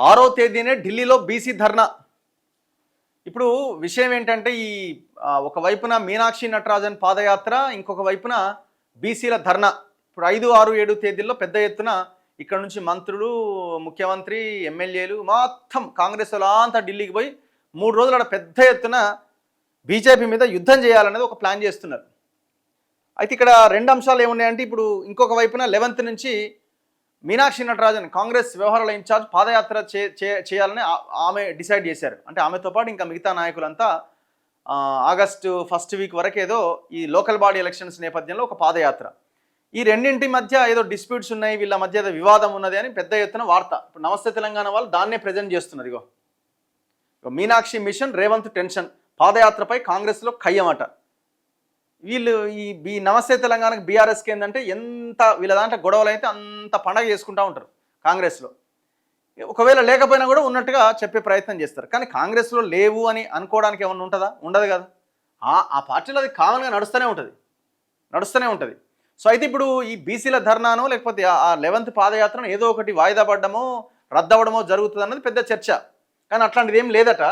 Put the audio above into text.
6వ తేదీనే ఢిల్లీలో బీసీ ధర్నా. ఇప్పుడు విషయం ఏంటంటే ఒకవైపున మీనాక్షి నటరాజన్ పాదయాత్ర, ఇంకొక వైపున బీసీల ధర్నా. ఇప్పుడు 5, 6, 7 తేదీల్లో పెద్ద ఎత్తున ఇక్కడ నుంచి మంత్రులు, ముఖ్యమంత్రి, ఎమ్మెల్యేలు మొత్తం కాంగ్రెస్ అంతా ఢిల్లీకి పోయి 3 రోజులు అక్కడ పెద్ద ఎత్తున బీజేపీ మీద యుద్ధం చేయాలనేది ఒక ప్లాన్ చేస్తున్నారు. అయితే ఇక్కడ 2 అంశాలు ఏమున్నాయంటే, ఇప్పుడు ఇంకొక వైపున 11th నుంచి మీనాక్షి నటరాజన్ కాంగ్రెస్ వ్యవహారాల ఇన్ఛార్జ్ పాదయాత్ర చేయాలని ఆమె డిసైడ్ చేశారు. అంటే ఆమెతో పాటు ఇంకా మిగతా నాయకులంతా ఆగస్టు 1st వీక్ వరకు ఏదో ఈ లోకల్ బాడీ ఎలక్షన్స్ నేపథ్యంలో ఒక పాదయాత్ర. ఈ రెండింటి మధ్య ఏదో డిస్ప్యూట్స్ ఉన్నాయి, వీళ్ళ మధ్య ఏదో వివాదం ఉన్నది అని పెద్ద ఎత్తున వార్త. ఇప్పుడు నమస్తే తెలంగాణ వాళ్ళు దాన్నే ప్రజెంట్ చేస్తున్నారు. ఇగో మీనాక్షి మిషన్, రేవంత్ టెన్షన్, పాదయాత్రపై కాంగ్రెస్లో ఖయ్యమట. వీళ్ళు ఈ నమస్తే తెలంగాణకు బీఆర్ఎస్కి ఏంటంటే ఎంత వీళ్ళ దాంట్లో గొడవలు అయితే అంత పండగ చేసుకుంటూ ఉంటారు కాంగ్రెస్లో. ఒకవేళ లేకపోయినా కూడా ఉన్నట్టుగా చెప్పే ప్రయత్నం చేస్తారు. కానీ కాంగ్రెస్లో లేవు అని అనుకోవడానికి ఏమన్నా ఉంటుందా? ఉండదు కదా. ఆ పార్టీలో అది కామన్గా నడుస్తూనే ఉంటుంది. సో అయితే ఇప్పుడు ఈ బీసీల ధర్నానో లేకపోతే ఆ 11th పాదయాత్రను ఏదో ఒకటి వాయిదా పడ్డమో రద్దవడమో జరుగుతుంది అన్నది పెద్ద చర్చ. కానీ అట్లాంటిది ఏం లేదట.